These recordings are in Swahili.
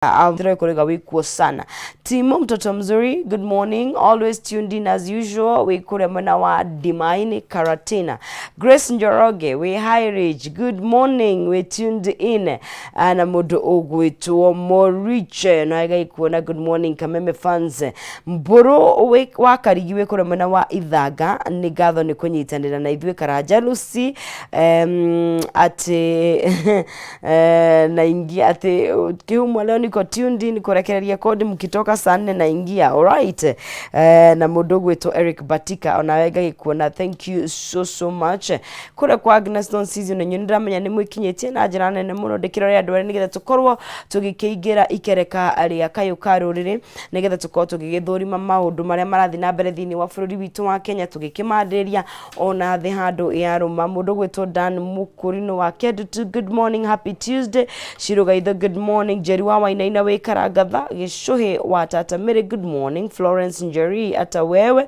Kolega wikuo sana. Timo mtoto mzuri, good morning. Always tuned in as usual. Wikure mwana wa Dimaini Karatina. Grace Njoroge, we high ridge. Good morning. We tuned in. Ana mudu ogwetu Moriche. No aiga ikuona good morning Kameme fans. Mburu wakarigiwe kure mwana wa Ithaga. Nigatho ni kunyitanira na ithuĩ Karaja Lucy. Na ingia ate kihumwa leo niko tuned in kurekereria kodi mkitoka saa 4 na ingia. Alright. Na mudogo wetu Eric Batika onawega ikuona, thank you so much. Kure kwa Agnes Don season na nyonira menya ni mwikinyetie na njira nene muno ndikirore andu ari nigetha tukorwo tugikiingira ikereka aria kayukarurire nigetha tukorwo tugigithurima maundu maria marathi na mbere thini wa bururi witu wa Kenya tugikimandiria ona the handu ya ruma. Mudogo wetu Dan Mukurino wa Kedu, good morning, happy Tuesday. Shirugaitho, good morning. Jerry wa Wainaina we Karagatha, Gishuhe wa Tata Mire, good morning. Florence Njeri ata wewe.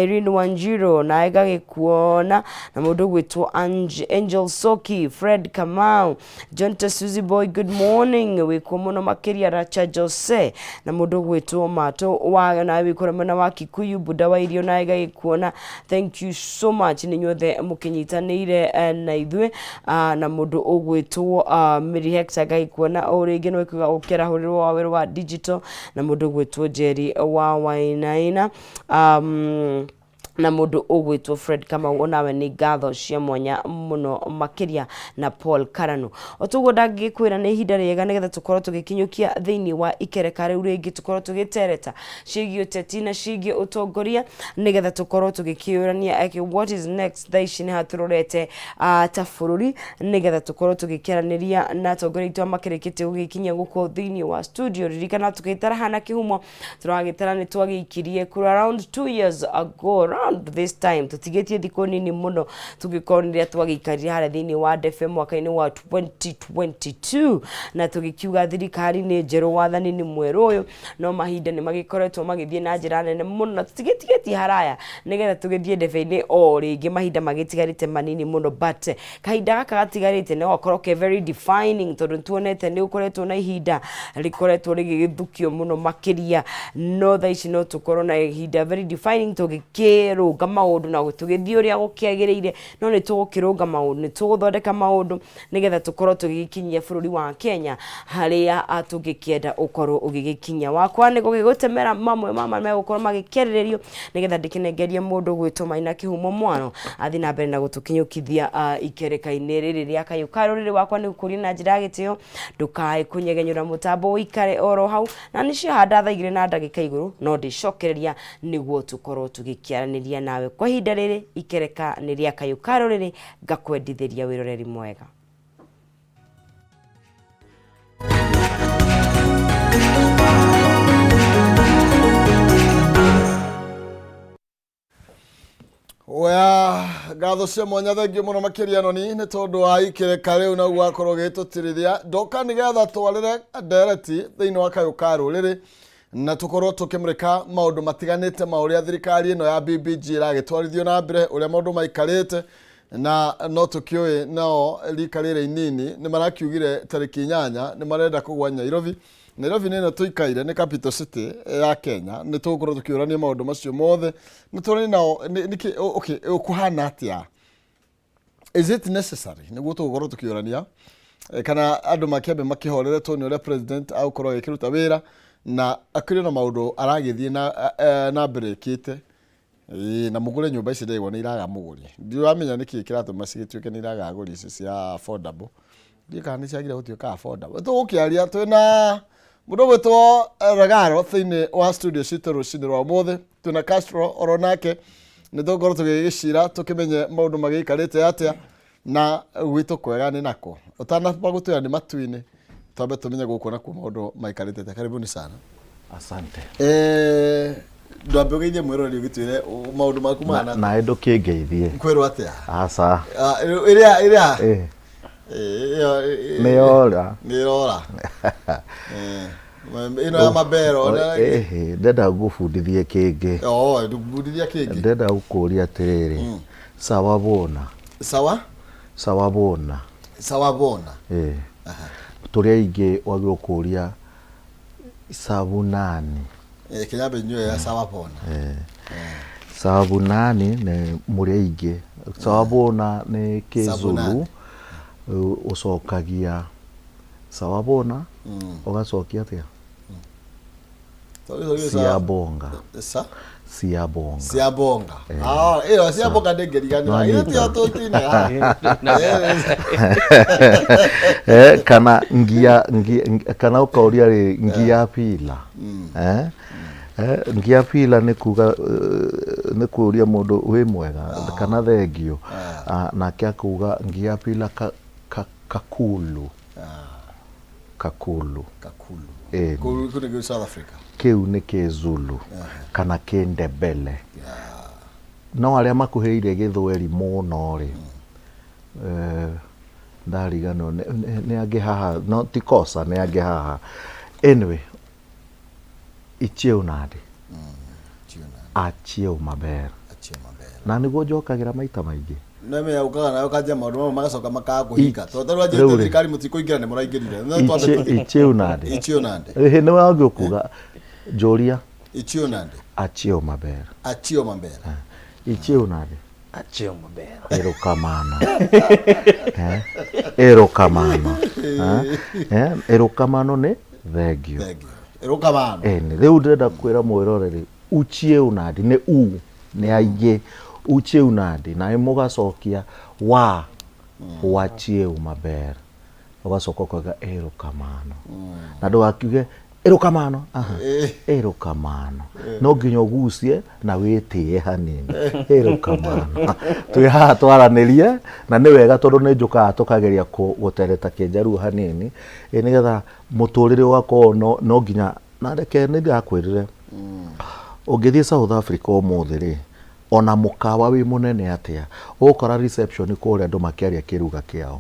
Irene Wanjiro na ega gikuona na mudogo wetu Angel Soki, Fred Kamau, Jonta Suzy Boy, good morning. We komono makiria Racha Jose na mudogo wetu Mato wa na we koramana wa Kikuyu Budawa irio na ega gikuona, thank you so much. Ni nyothe mukinyitanire na ithwe na mudu ogwetu Miri Hector gaikuona orege no ikuga okera horiro wa wero wa digital na mudu gwetu Jerry wa Wainaina na mudu ogwetwo Fred kama onawe ni gatho cia mwanya muno makiria na Paul Karanu. Otugo ndagikwira ni ihinda riega nigetha tukorwo tugikinyukia thiini wa ikereka riu ringi tukorwo tugitereta cigio tetina cigio utongoria nigetha tukorwo tugikiurania what is next thaici ni haturorete ta bururi nigetha tukorwo tugikiaraniria na atongoria itu makirikite ugikinya guko thiini wa studio ririkana tukitara hana kihumo turagitara ni twagikirie kura around 2 years ago this time tutigetie thiko nini muno tugikonria twagikaria hara thini wa DFM mwaka-ini wa 2022 na tugikiuga thirikari ni njeru wathani ni mweru uyu no mahinda ni magikoretwo magithie na njira nene muno na tutigetigetie haraya nigetha tugithie DFM-ini o ringi mahinda magitigarite manini muno but kahinda gaka gatigarite ni gukoro ke very defining tondu tuonete ni ukoretwo na ihinda rikoretwo rigithukio muno makiria no thaici no tukorwo na ihinda very defining tugikero maundu na tugithie uria gukiagiriire no ni tugukirunga maundu ni tuguthondeka maundu nigetha tukorwo tugikinyia bururi wa Kenya haria atugikienda ukorwo ugigikinya. Wakwa ni gugigutemera mamwe mama megukorwo magikerererio nigetha ndikinengerie mundu gwitwo Maina Kihumo Mwano athi na mbere na gutukinyukithia ikereka-ini riri ria kayukarurire. Wakwa ni gukuria na njira gitio ndukae kunyegenyura mutambo uikare oro hau na nicio handa thaa 2 na ndagika iguru no ndicokereria niguo tukorwo tugikiaraniria nawe kwa ihinda riri ikereka ni ria kayukarurire ngakwendithiria wiroreri mwega. Oya gatho cia mwanya thengio muno makiria no ni tondu wa ikereka riu na gwakorwo gitutirithia ndoka nigetha twarire direct thiini wa kayukarurire na tukorwo tukimurika maundu matiganite mauria thirikari ino ya BBG iragitwarithio na mbere uria maundu maikarite na no tukioi nao rikarire inini ni marakiugire tariki 8 ni marenda kugwa Nairobi. Nairobi nino tuikaire ni capital city ya Kenya ni tukorwo tukiurania maundu macio mothe ni turani nao niki okay ukuhana atia, is it necessary niguo tukorwo tukiurania kana andu makiambe makihoreretwo ni uria president au korwo gikiruta wira na akiri na maundu aragithie na breakite na mugure nyumba ici ndegwa ni iraga muguri ndiramenya niki kiratuma cigituike ni iraga guri ici cia affordable ndika ni ciagira gutuika affordable tugukiaria twina mudogo wetu Ragaro thiini wa studio citu rucini rwa mothe tuna Castro oronake ni tukorwo tugigicira tukimenye maundu magikarite atia na gwitu kwega ni nako utana bagutuya ni matuini tabe tumenye gukona ku maundu maikarite. Karibuni sana. Asante. Ndwambe ugeithie mwiroreri ugitwire maundu maku mana na endo kingeithie kwero atia asa iria Nirora ino ya mabero ndenda gufundithie kingi ndubundithia kingi ndenda gukuria atiriri sawa bona sawa bona turia ingi wagio kuria Sabunani. Kinyambe nywe ya Sawabona. Sabunani nĩ mũrĩaingĩ. Sawabona nĩ Kĩzulu. Ũcokagia Sawabona ũgacokia atĩa? Siabonga. Siabonga. Siabonga. Iyo Siabonga ndĩngĩriganĩra. Iyo ti atũtine. Kana ngia kana ũkauria rĩ ngia pila. Ngia pila nĩ kuga nĩ kuria mũndũ wĩ mwega kana thengio. Nake akuga ngia pila kakulu. Kakulu. Kũrĩ South Africa. Kĩu nĩ Kĩzulu kana Kĩndebele. No arĩa makuhĩrĩirie Gĩthweri mũno rĩ ndarigano nĩ angĩ haha no ti kosa nĩ angĩ haha. Anyway, Icheu Nadi. Achieu maber. Na nĩguo njokagĩra maita maingĩ. Neme ya ukaga nayo kanja maũndũ magacoka makaguhika. Tondũ rwajĩte thirikari mũtikũingĩra nĩ mũraingĩrire. No twambe Icheu Nadi. Icheu Nadi. Nĩ wagĩ kuga Joria. Icheu Nadi. Achieu maber. Achieu maber. Icheu Nadi. Achieu maber. Erokamano. Erokamano. Erokamano nĩ thengio. Erokamano. Rĩu ndĩrenda kwĩra mwĩroreri Uchieu Nadi nĩ nĩ aingĩ. Uchieu Nadi na mũgacokia wachieu maber. Ũgacoka ũkauga erokamano. Na ndũgakiuge erokamano. Erokamano. No nginya ũgucie na wĩtĩe hanini. Erokamano. Twĩ haha twaranĩrie na nĩ wega tondũ nĩ njũkaga tũkageria gũtereta Kĩnjaruo hanini nĩgetha mũtũrĩre ũgakorwo no nginya na reke nĩ ndakwĩrire ũngĩthiĩ South Africa ũmũthĩ rĩ ona mũkawa wĩ mũnene atĩa ũgũkora reception kũrĩa andũ makĩaria kĩruga kĩao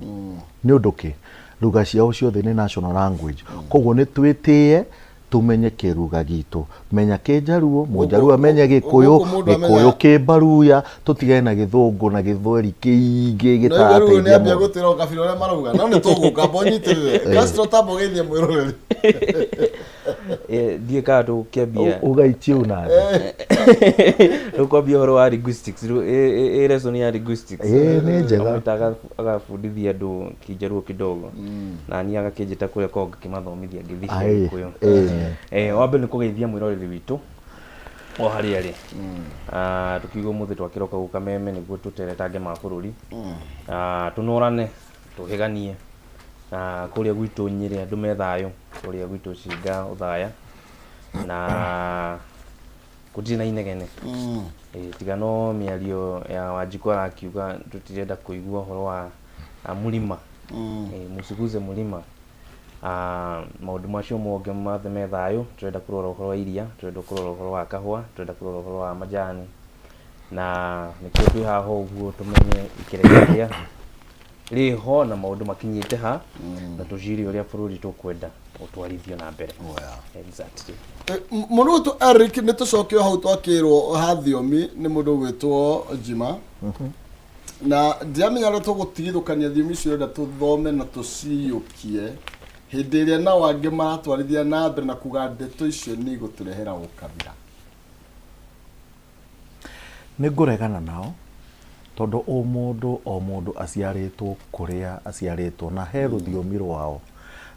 nĩ ũndũ kĩ ruga ciao ciothe nĩ national language koguo nĩ twĩtĩe tumenye kĩruga gitu menya Kĩnjaruo Mũnjaruo amenye Gĩkũyũ Gĩkũyũ Kĩmbaruya tutigane na Gĩthũngũ na Gĩthweri kĩingĩ gĩtarateithia nĩ ambia gũtĩra kabira ũrĩa marauga no nĩ tũgũka bonyitĩrĩre Castro tambo geithie mwĩroreri ndiye kado kĩambia Uchieu Nadi ũkwambia ũhoro wa linguistics lesson ya linguistics nĩ njega agabundithia andũ Kĩnjaruo kidogo na ni agakĩnjĩta kũrĩa kongo kĩmathomithia ngĩthiĩ Gĩkũyũ wambe nĩ kũgeithia mwĩroreri witũ o harĩa rĩ tukiuga mũthĩ twakĩroka gũka meme nĩguo tũteretange mabũrũri tũnorane tũhĩganie kũrĩa gwitũ Nyĩrĩ andũ me thayũ kũrĩa gwitũ Cinga ũthaya na gũtirĩ na inegene tiga no mĩario ya Wanjikũ arakiuga tũtirenda kũigua ũhoro wa mũrima mũsiguze mũrima maũndũ macio mothe me thayũ tũrenda kũrora ũhoro wa iria tũrenda kũrora ũhoro wa kahũa tũrenda kũrora ũhoro wa majani na nĩkĩo twĩ haha ũguo tũmenye ikereka rĩho na maũndũ makinyĩte ha na tũcirie ũrĩa bũrũri tũkwenda ũtwarithio na mbere. Exactly. Mũndũ wĩtwo Eric nĩ tũcokio hau twakĩrwo ha thiomi nĩ mũndũ wĩtwo Jima na ndiamenya ũrĩa tũgũtigithũkania thiomi icio ũrenda tũthome na tũciyũkie hĩndĩ ĩrĩa nao angĩ maratwarithia na mbere na kuga ndeto icio nĩ igũtũrehera ũkabira. Nĩ ngũregana nao tondũ o mũndũ aciarĩtwo kũrĩa aciarĩtwo na he rũthiomi rwao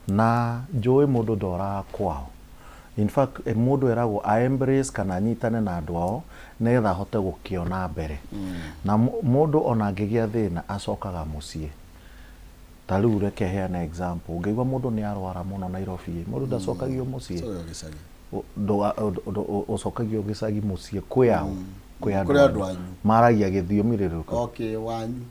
na njũĩ mũndũ ndoraga kwao. In fact mũndũ eragwo a embrace kana anyitane na andũ ao nĩgetha ahote gũkĩona mbere na mũndũ ona angĩgĩa thĩna acokaga mũciĩ. Ta rĩu reke heane example ũngĩigua mũndũ nĩ arwara mũno Nairobi mũndũ ndacokagio mũciĩ ũcokagio gĩcagi mũciĩ kwao kwĩ andũ anyu maragia gĩthiomi rĩrĩkũ wanyu.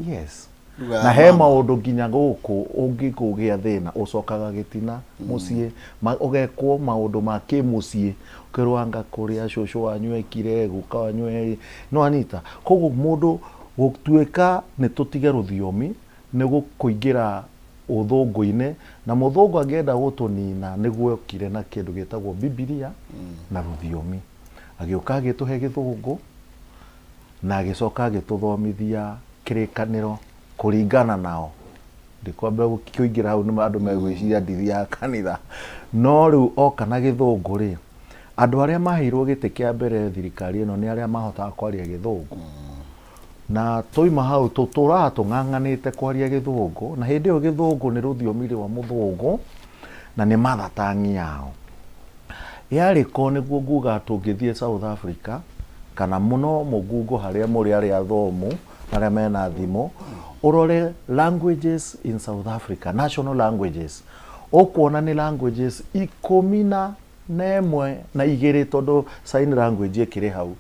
Yes. Na he maũndũ nginya gũkũ ũngĩkũgĩa thĩna ũcokaga Gĩtina mũciĩ ũgekwo maũndũ ma kĩmũciĩ ũkĩrwanga kũrĩa cũcũ wanyu ekire guka wanyu no anita koguo mũndũ gũtuĩka nĩ tũtige rũthiomi nĩ gũkũingĩra ũthũngũ-inĩ na mũthũngũ angĩenda gũtũnina nĩguo okire na kĩndũ gĩtagwo Biblia na rũthiomi agĩũka agĩtũhe Gĩthũngũ na agĩcoka agĩtũthomithia kĩrĩkanĩro kũringana nao ndikwambia gukĩingira hau nĩ andũ megwĩciria ndithi ya kanitha no rĩu oka na gĩthũngũ rĩ andũ arĩa maheirwo gĩtĩ kĩa mbere thirikari ĩno nĩ arĩa mahotaga kwaria gĩthũngũ na toima hau tũratũng'ang'anĩte kwaria gĩthũngũ na hĩndĩ ĩyo gĩthũngũ nĩ rũthiomi rwa mũthũngũ na nĩ mathatangi yao yarĩ ko nĩguo nguga tũngĩthiĩ South Africa kana mũno mũngungo harĩa mũrĩ arĩa athomu arĩa mena thimũ urore languages in South Africa, national languages ũkuona nĩ languages 11 na igĩrĩ tondũ sign language ĩkĩrĩ hau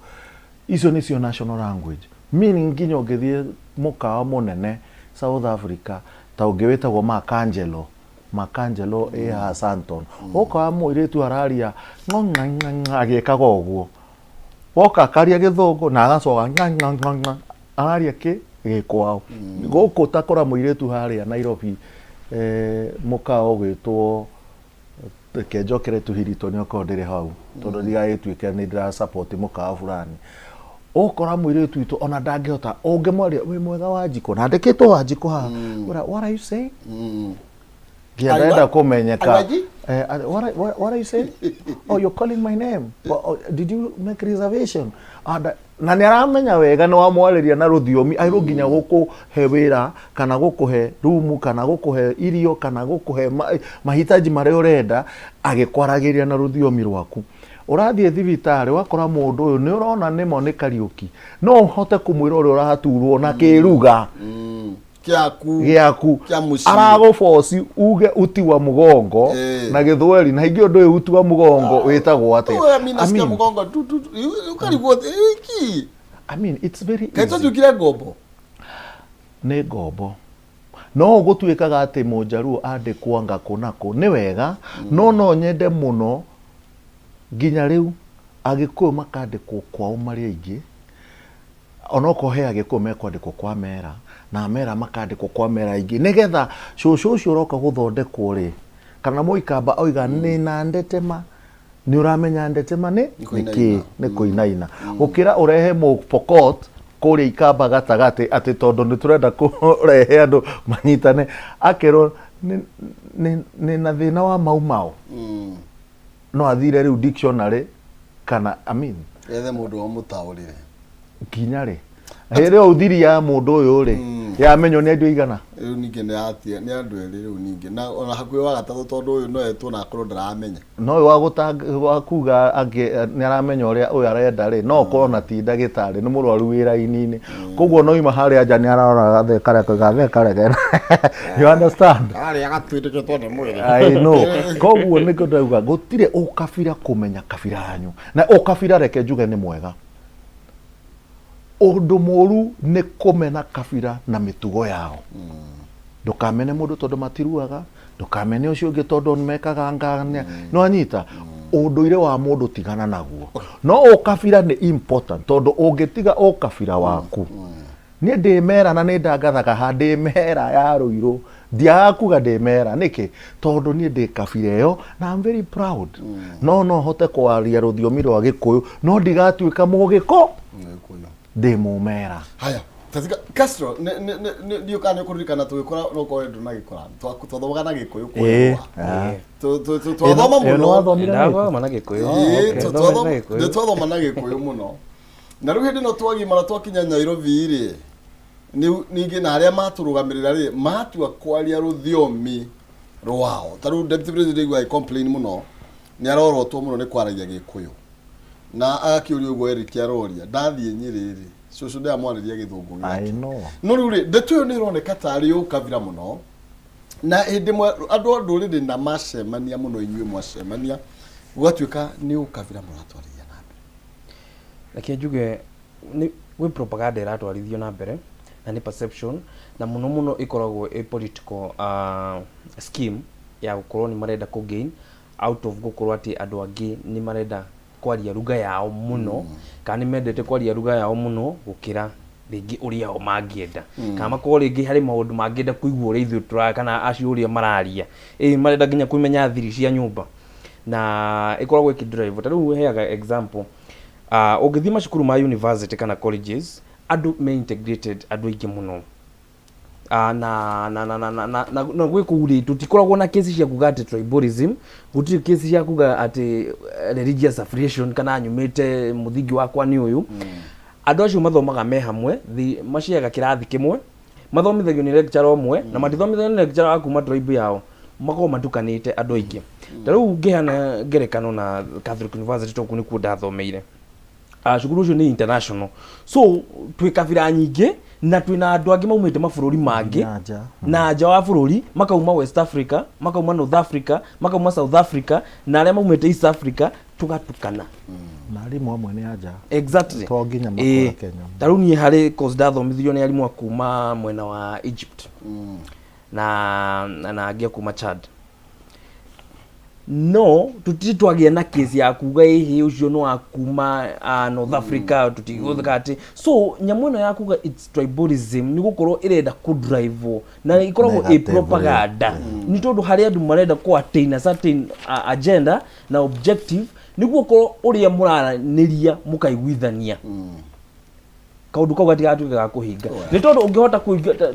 icio nĩcio national language meaning nginya ũngĩthiĩ mũkawa mũnene South Africa ta ũngĩ wĩtagwo Makangelo Santon ũkawa mũirĩtu araria agĩkaga ũguo woka akaria gĩthũngũ na agacoka araria gĩkwao gũkũ takora mũirĩtu harĩa Nairobi mũkawa ũgĩtwo kenjokere tuhirito nĩ okorwo ndĩrĩ hau tondũ ndigagĩtuĩke nĩ ndĩra support mũkawa fulani ukora mũirĩtu witũ ona ndangĩhota ũngĩmwaria wĩ mwega wa njiko na ndĩkĩtwo wa njiko ha what are you saying ngĩenda kũmenyeka what are you saying oh you're calling my name did you make reservation na nĩ aramenya wega nĩ wamwarĩria na rũthiomi airũ nginya gũkũhe wĩra kana gũkũhe rumu kana gũkũhe irio kana gũkũhe mahitaji marĩa ũrenda agĩkwaragĩria na rũthiomi rwaku ũrathiĩ thibitarĩ wakora mũndũ ũyũ nĩ ũrona nĩmo nĩ Kariuki no ũhote kũmwĩra ũrĩa ũraturwo na kĩruga gĩaku aragũboci uge uti wa mũgongo na gĩthweri na ingĩ ũndũ ũyũ uti wa mũgongo wĩtagwo atĩa I mean it's very easy nĩ ngombo no gũtuĩkaga atĩ mũnjaruo andĩkwo ngakũ nakũ nĩ wega no nyende mũno nginya rĩu agĩkũyũ makandĩkwo kwao marĩ aingĩ onoko he agĩkũyũ mekwandĩkwo kwa mera na mera makandĩkwo kwa mera aingĩ nĩgetha cũcũ ũcio ũroka gũthondekwo rĩ kana mũikamba oiga nĩ na ndetema nĩ ũramenya ndetema nĩ kũinaina gũkĩra ũrehe Pokot kũrĩa ikamba gatagatĩ atĩ tondũ nĩ tũrenda kũrehe andũ manyitane akerwo nĩ na thĩna wa maumau no athire rĩu dictionary kana ethe mũndũ wa mũtaũrĩre nginya rĩ hĩrĩ ũthiri ya mũndũ ũyũ rĩ yamenywo nĩ andũ aigana rĩu ningĩ nĩ andũ erĩ rĩu ningĩ na ona hakuhĩ wa gatatũ tondũ ũyũ no etwo na akorwo ndaramenya no ũyũ wa kuga nĩ aramenya ũrĩa ũyũ arenda rĩ no ũkorwo na ti ndagĩtarĩ nĩ mũrwaru wĩra-inĩ koguo no ima harĩa nja nĩ ararora gatheka you understand harĩa gatwĩtĩkĩtwo nĩ mwĩrĩ I know koguo nĩkĩo ndauga gũtirĩ ũkabira kũmenya kabira yanyu na ũkabira reke njuge nĩ mwega ũndũ mũru nĩ kũmena kabira na mĩtugo yao ndũkamene mũndũ tondũ matiruaga ndũkamene ũcio ũngĩ tondũ nĩmekaga ngania no anyita ũndũire wa mũndũ tigana naguo no ũkabira nĩ important tondũ ũngĩtiga ũkabira waku niĩ ndĩmera na nĩ ndangathaga ha ndĩmera ya Rũirũ ndiaga kuga ndĩmera nĩkĩ tondũ niĩ ndĩ kabira ĩyo na I'm very proud no hote kwaria rũthiomi rwa Gĩkũyũ no ndigatuĩka Mũgĩkũ ndĩ mũmera haya tatika Castro ndio kana kuririkana twikora no ko ndu na gikora twathomaga na Gĩkũyũ twathoma mũno ndathoma na Gĩkũyũ twathoma na Gĩkũyũ mũno na rĩu hĩndĩ no twagimara twakinya Nairobi rĩ ningĩ na arĩa matũrũgamĩrĩra rĩ matua kwaria rũthiomi rwao ta rĩu deputy president wa complain mũno nĩ arorotwo mũno nĩ kwaragia Gĩkũyũ na akĩũria ũguo Eric aroria ndathiĩ Nyĩrĩ rĩ cũcũ ndamwarĩria Gĩthũngũ gĩake no rĩu rĩ ndeto ĩyo nĩ ĩroneka tarĩ ũkabira mũno na hĩndĩ andũ ndũrĩrĩ na macemania mũno inyuĩ mwacemania gũgatuĩka nĩ ũkabira mũratwarithia na mbere reke njuge gwĩ propaganda ĩratwarithio na mbere na nĩ perception na mũno ĩkoragwo ĩ political scheme ya gũkorwo nĩ marenda kũ gain out of gũkorwo atĩ andũ angĩ nĩ marenda kwaria lugha yao mũno kana nĩ mendete kwaria lugha yao mũno gũkĩra rĩngĩ ũrĩa o mangĩenda kana makorwo rĩngĩ harĩ maũndũ mangĩenda kũigua ũrĩa ithuĩ tũra kana acio ũrĩa mararia marenda nginya kũmenya thiri cia nyũmba na ĩkoragwo ĩkĩdrive ta rĩu heaga example ũngĩthiĩ macukuru ma university kana colleges andũ me integrated andũ aingĩ mũno na gwikuri tutikoragwo na kesi cia kuga ati tribalism, gutiri kesi cia kuga ati religious affiliation kana nyumite muthingi wakwa ni uyu. Andu acio mathomaga me hamwe, maciaga kirathi kimwe, mathomithagio ni lecturer omwe na matithomithagio ni lecturer wa kuma tribe yao, makorwo matukanite andu aingi. Tariu ngihana ngerekano na Catholic University toku ni kuo ndathomeire. Cukuru ucio ni international, so twi kabira nyingi na twina andu angi maumite mabũrũri mangi na nja wa bũrũri, makauma West Africa, makauma North Africa, makauma South Africa, na aria maumite East Africa tugatukana. Na arimu amwe ni anja. Exactly. To nginya makora Kenya. Tariu ni hari course ndathomithio ni arimu akuma mwena wa Egypt na angia kuma Chad. No, tutitwagia na kesi ya kuga hihi ucio no akuma North Africa tutigutha ati. So nyamu ino ya kuga it's tribalism ni gukorwo irenda ku drive na ikoragwo a propaganda. Ni tondu hari andu marenda ku attain certain agenda na objective ni gukorwo uria muraraniria mukaiguithania. Kaundu kau gatigatuika ga kuhinga. Ni tondu ungihota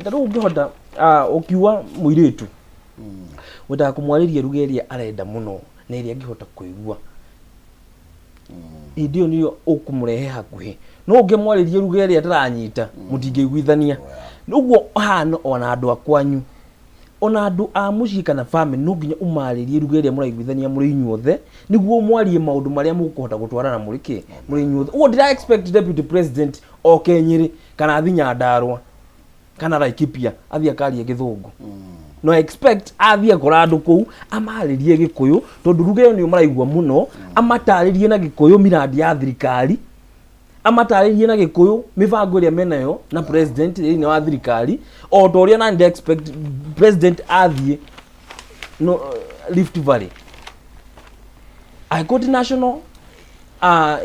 tariu ungihota ukiwa muiritu wenda kumwariria ruga iria arenda muno na iria angihota kuigua, idio niyo ukumurehe hakuhi. No ungemwariria ruga iria ataranyita mutingiguithania. Nuguo hana ona andu akwanyu, ona andu a mucii kana family no nginya umaririe ruga iria muraiguithania muri inyuothe niguo mwarie maundu maria mukuhota gutwarana muri inyuothe. Ugo ndira expect deputy president o Kenyiri kana athi Nyandarua kana Laikipia athi akarie Githungu. No expect athia korado kou amaririe Gikuyu tondu ruga iyo ni maraigua muno, amataririe na Gikuyu miradi ya thirikari, amataririe na Gikuyu mibango iria menayo na president ni wa thirikari, o toria na ndi expect president athie no Rift Valley I got national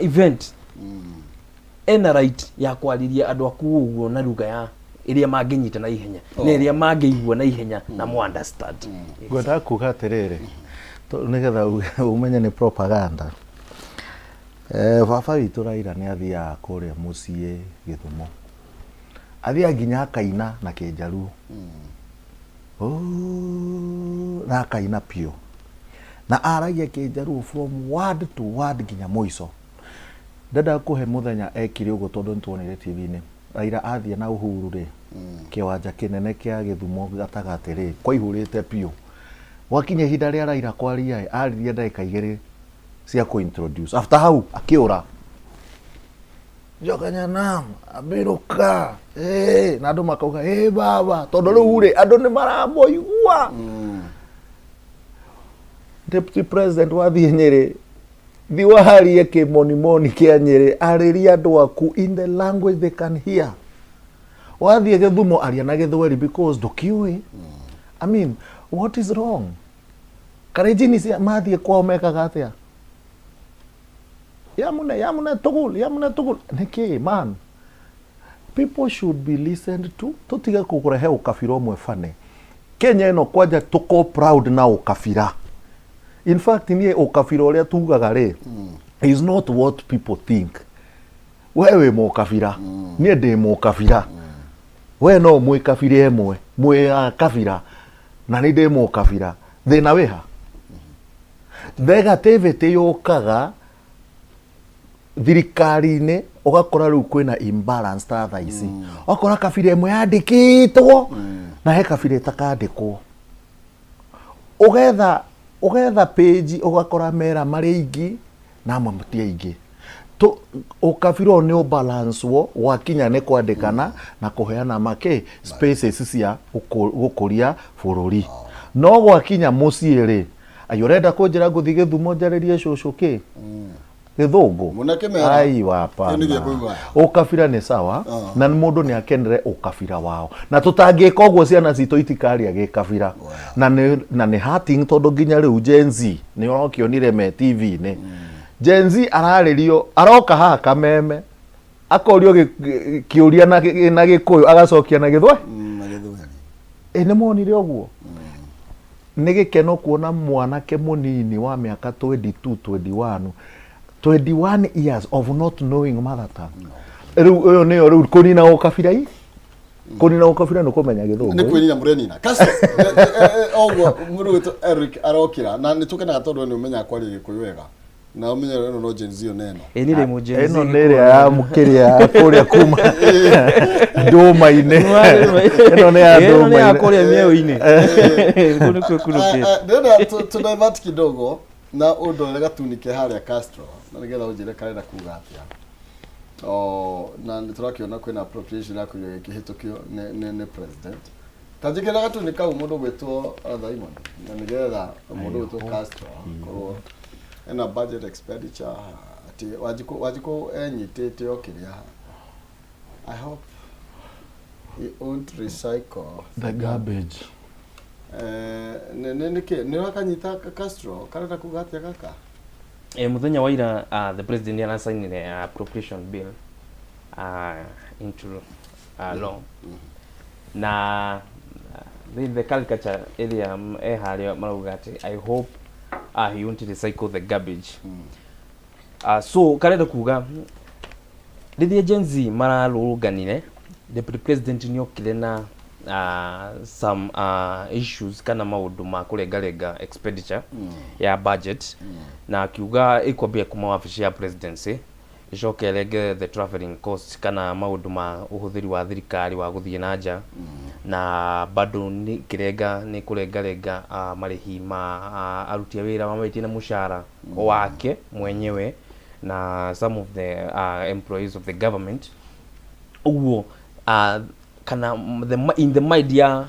event ena right ya kwariria andu aku uguo na ruga ya iria manginyita na ihenya na iria mangĩigua na ihenya na mu understand. Gwenda kuga atiriri nigetha umenye ni propaganda. Baba witu Raila ni athia kuria mucii Githumo, athia nginya akaina na Kinjaruo na akaina pio na aragia Kinjaruo from word to word nginya muico. Ndenda kuhe muthenya ekire ugo tondu ntuonire TV-ini Raila athia na Uhuru ri kiwanja kinene kia Githumo gatagati ri kwaihurite pio. Wakinye ihinda ria Raila kwaria aririe ndagika 2 cia ku introduce. After hau akiura Jokanya nam abiruka na andu makauga baba tondu riu ri andu ni maramoigua. Deputy president wa Nyeri thiwaharie kimonimoni kia Nyeri ariria andu aku in the language they can hear. Wathie Githumo aria na Githweri because ndukiui. I mean, what is wrong? Karejini cia mathie kwao mekaga atia? Yamune tugul niki man, people should be listened to. Tutiga kukurehe ukabira umwe fane. Kenya ino kwanja tuko proud na ukabira. In fact nie ukabira uria tugaga ri is not what people think. Wewe mo ukabira nie ndi mo ukabira. We no mwe kabira emwe mwe kabira na ni ndi mo ukabira thina wiha. Negativity yokaga thirikari-ini ugakora riu kwina imbalance ta thaa ici. Okora kabira imwe yandikitwo na he kabira itakandikwo. Ugetha page ugakora mera mari aingi na amwe muti aingi. Ukabira ni balance wo wakinya ni kwandikana na kuheana make spaces cia gukuria bururi. No gwakinya mucii ri ayurenda kunjira nguthi Githumo njaririe cucuki Githungu ai wapa ukabira ni sawa na mundu ni akenere ukabira wao na tutangika uguo ciana citu itikaria gikabira na ni hurting tondu nginya riu Gen Z ni orokionire me TV-ini Gen Z araririo aroka haha kameme akorio kiuria na Gikuyu agacokia na Githwe ni monire uguo. Ni gikeno kuona mwanake munini wa miaka 21 years of not knowing mother tongue. Riu uyo ni kunina ukabira kunina ukabira no kumenya githungu ni kwinina murenina Castro ogwo mundu wito Eric arokira na nitukenaga tondu ni umenya kwari gikuyu wega na umenya no Gen Z neno ni ri mu Gen Z eno nere ya mukiria kuria kuma nduma-ine eno ne ya nduma ino ya kuria mieu-ine ndenda to divert kidogo na udole gatunike haria Castro na nigetha unjire karenda kuga atia na niturakiona kwina appropriation yako ikihitukio ne president tajikira gatunika mundu gwetwo Thaimon na nigetha mundu gwetwo Castro korwo ena budget expenditure ati wajiko enyitete okiria I hope he won't recycle the garbage ni wakanyita Castro karenda kugatia kaka muthenya wa ira the president anasignire appropriation bill into law na the caricature area haria marauga ati I hope he won't recycle the garbage so karenda kuga rithia Gen Z mararũrũnganire the president ni okire na some issues kana maundu ma kurengarenga expenditure ya budget na akiuga ikwambia kuma wabici ya presidency icoke renge the traveling cost kana maundu ma uhuthiri wa thirikari wa guthie na nja na bado ni kirenga ni kurengarenga marihi ma aruti wira mamaitie na mushara wake mwenyewe na some of the employees of the government uguo kana in the media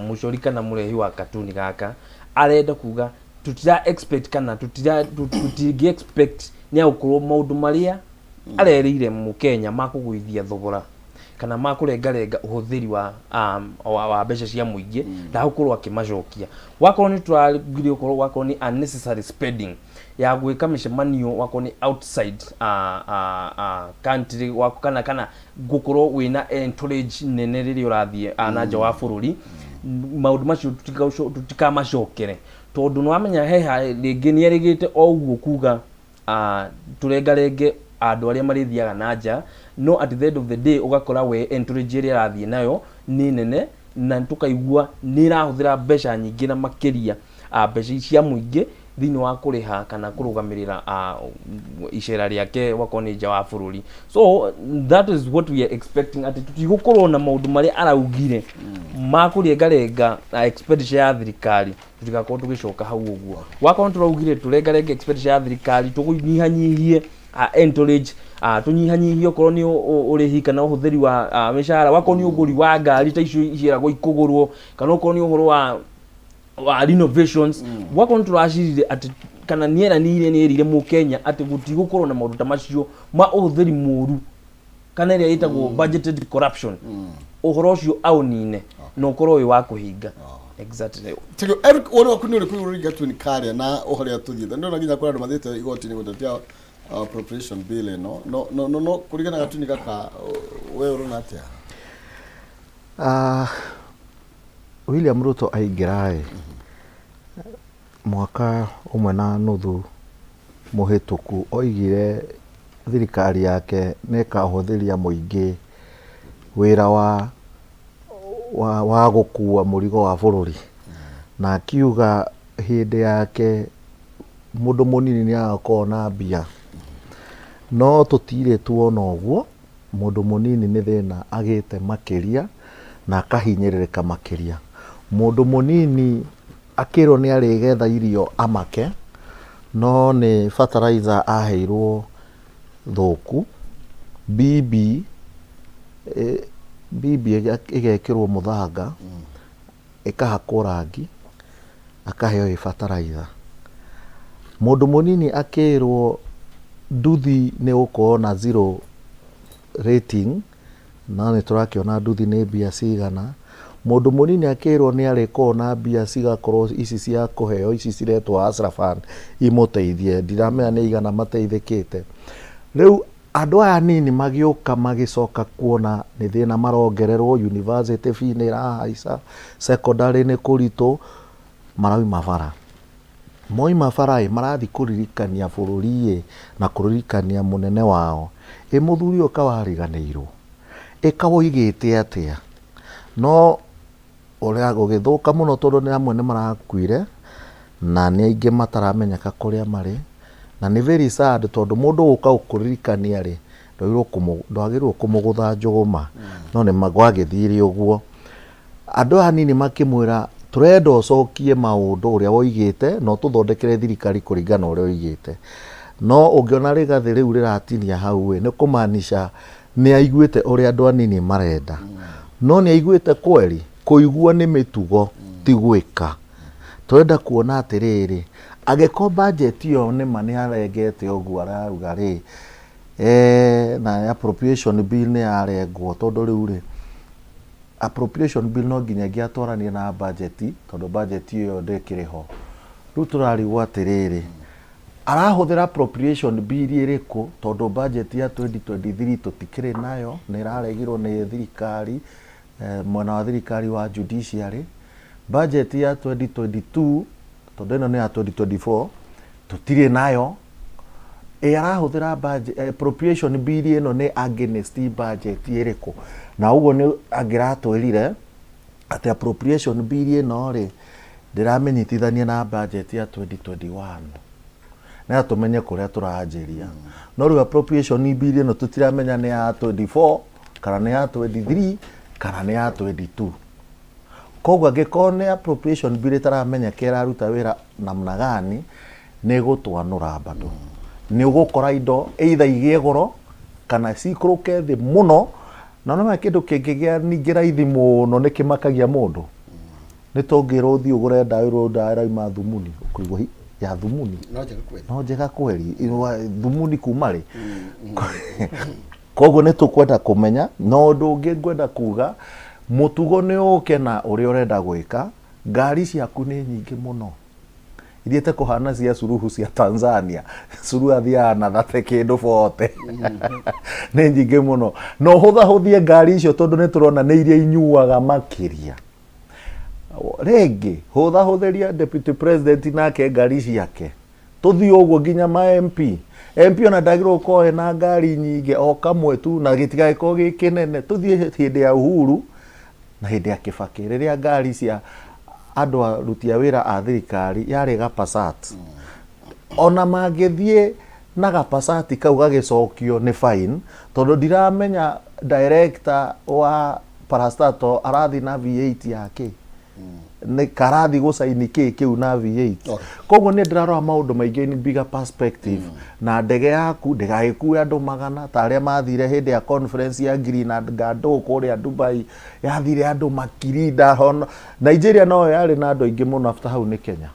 mushori kana murehi wa katuni gaka arenda kuga tutira expect kana tutigi expect ni akorwo maundu maria arerire mu Kenya makugwithia thogora kana makurengarenga uhuthiri wa mbeca cia muingi ndagukorwo akimacokia wakorwo ni turagire ukorwo wakorwo ni unnecessary spending ya gwika mishemanio wakorwo ni outside country wakana kana gukorwo wina entourage nene riri urathie na nja wa bururi maundu macio tutikamacokere tondu no amenya heha ringi ni erigite oguo kuga turengarenge andu aria marithiaga na nja no at the end of the day ugakora we entourage ria arathie nayo ni nene na tukaigua ni irahuthira mbeca nyingi na makiria mbeca cia muingi thini wa kuriha kana kurugamirira icera riake wakoni nja wa bururi so that is what we are expecting at tutigukorwo na maundu mari araugire makuriengarenga expenditure ya thirikari tutigakorwo tugicoka hau uguo wakorwo turaugire turengarenga expenditure ya thirikari tugunyihanyihie entourage tunyihanyihie okorwo ni urihi kana uhuthiri wa mishahara wakorwo ni uguri wa ngari ta icio iciragwo ikugurwo kana okorwo ni uhoro wa renovations wakorwo turashirire ati kana niera ni erire mu Kenya ati gutigukorwo na maundu ta macio ma uhuthiri muru kana iria itagwo budgeted corruption uhoro ucio aunine no korwo wi wa kuhinga exactly tigo Eric wona wakunire kuiruga tu ni karia na uhoria tuthie ndio naginya kura mathite igoti ni gutetia appropriation bill no kurigana gatuni kaka we urona atia William Ruto aingirae mwaka umwe na nuthu muhituku oigire thirikari yake nekahuthiria muingi wira wa gukua murigo wa bururi na akiuga hindi yake mundu munini ni agakona mbia no tutire tuona uguo mundu munini ni thina agite makiria na akahinyiririka makiria mundu munini akirwo ni arigetha irio amake no ni fertilizer aheirwo thuku bibi igekirwo muthanga ikahakwo rangi akaheo fertilizer mundu munini akirwo nduthi ni uko na zero rating na ni turakiona nduthi ni mbia cigana mundu munini akirwo ni ariko na mbia cigakorwo ici cia kuheo ici ciretwo Asrafan imuteithie ndiramenya ni igana mateithikite riu andu aya nini magiuka magicoka kuona ni thina marongererwo university fee ni rahaica secondary ni kuritu marauma bara moima bara marathi kuririkania bururi na kuririkania munene wao muthuri ukawariganirwo ikawoigite atia no uria gugithuka muno tondu ni amwe ni marakuire na ni aingi mataramenyeka kuria mari na ni very sad tondu mundu guka ukuririkania ri ndwagirwo kumugutha njuguma no ni magwagithire uguo andu hanini makimwira turenda ucokie maundu uria woigite no tuthondekere thirikari kuringana uria woigite no ungiona Rigathi riu riratinia hau ni kumaanisha ni aiguite uria andu anini marenda no ni aiguite kweli kuigua ni mitugo ti gwika turenda kuona atiriri ageko budget yo ni mani arengete uguo arauga ri na appropriation bill ni arengwo tondu riu ri appropriation bill no nginya giatwarania na budget tondu budget yo ndikiriho riu turarigwo atiriri arahuthira appropriation bill iriku tondu budget ya 2023 tutikire nayo ni iraregirwo ni thirikari mwena wa thirikari wa judiciary budget ya 2022 tondu ino ni ya 2024 tutire nayo arahuthira budget appropriation bill ino ni against budget iriku na uguo ni angiratwirire ati appropriation bill ino ri ndiramenyithithania na budget ya 2021 na tumenye kuria turaanjiria no riu appropriation bill ino tutiramenya ni ya 24 kana ni ya 23 kana ni ya 22 koguo angikone appropriation bill taramenya kera ruta wira namna gani ni gutwanura bado ni ugukora indo either igie goro kana cikuruke thi muno na no kindu kingigia ningi raithi muno nikimakagia mundu ni tongirwo uthi ugure ndairo ndaira thumuni ukuigwa ya thumuni no njega kweli thumuni kumari koguo ni tukwenda kumenya no ndungi ngwenda kuga mutugo ni uke na uria urenda gwika ngari ciaku ni nyingi muno ithiete kuhana cia Suluhu cia Tanzania Suluhu athia na thate kindu bote ni nyingi muno no huthahuthie ngari icio tondu ni turona ni iria inyuaga makiria regi huthahuthiria deputy president nake ngari ciake tuthii uguo nginya ma MP ona ndagirwo koe na ngari nyingi o kamwe tu na gitigaiko gikinene tuthii hindi ya Uhuru na hindi ya Kibaki riria ngari cia andu arutia wira a thirikari yari ga Passat ona mangithie na ga Passat kau gagicokio ni fine tondu ndiramenya director wa Parastatal arathi na V8 yake ni karathi gucaini kiu na V8 koguo ni ndirarora maundu maingi in bigger perspective na ndege yaku ndigagikue andu magana ta aria mathire hindi ya conference ya Greenland Gado kuria Dubai yathire andu makirinda hono Nigeria no yari na andu aingi muno after hau ni Kenya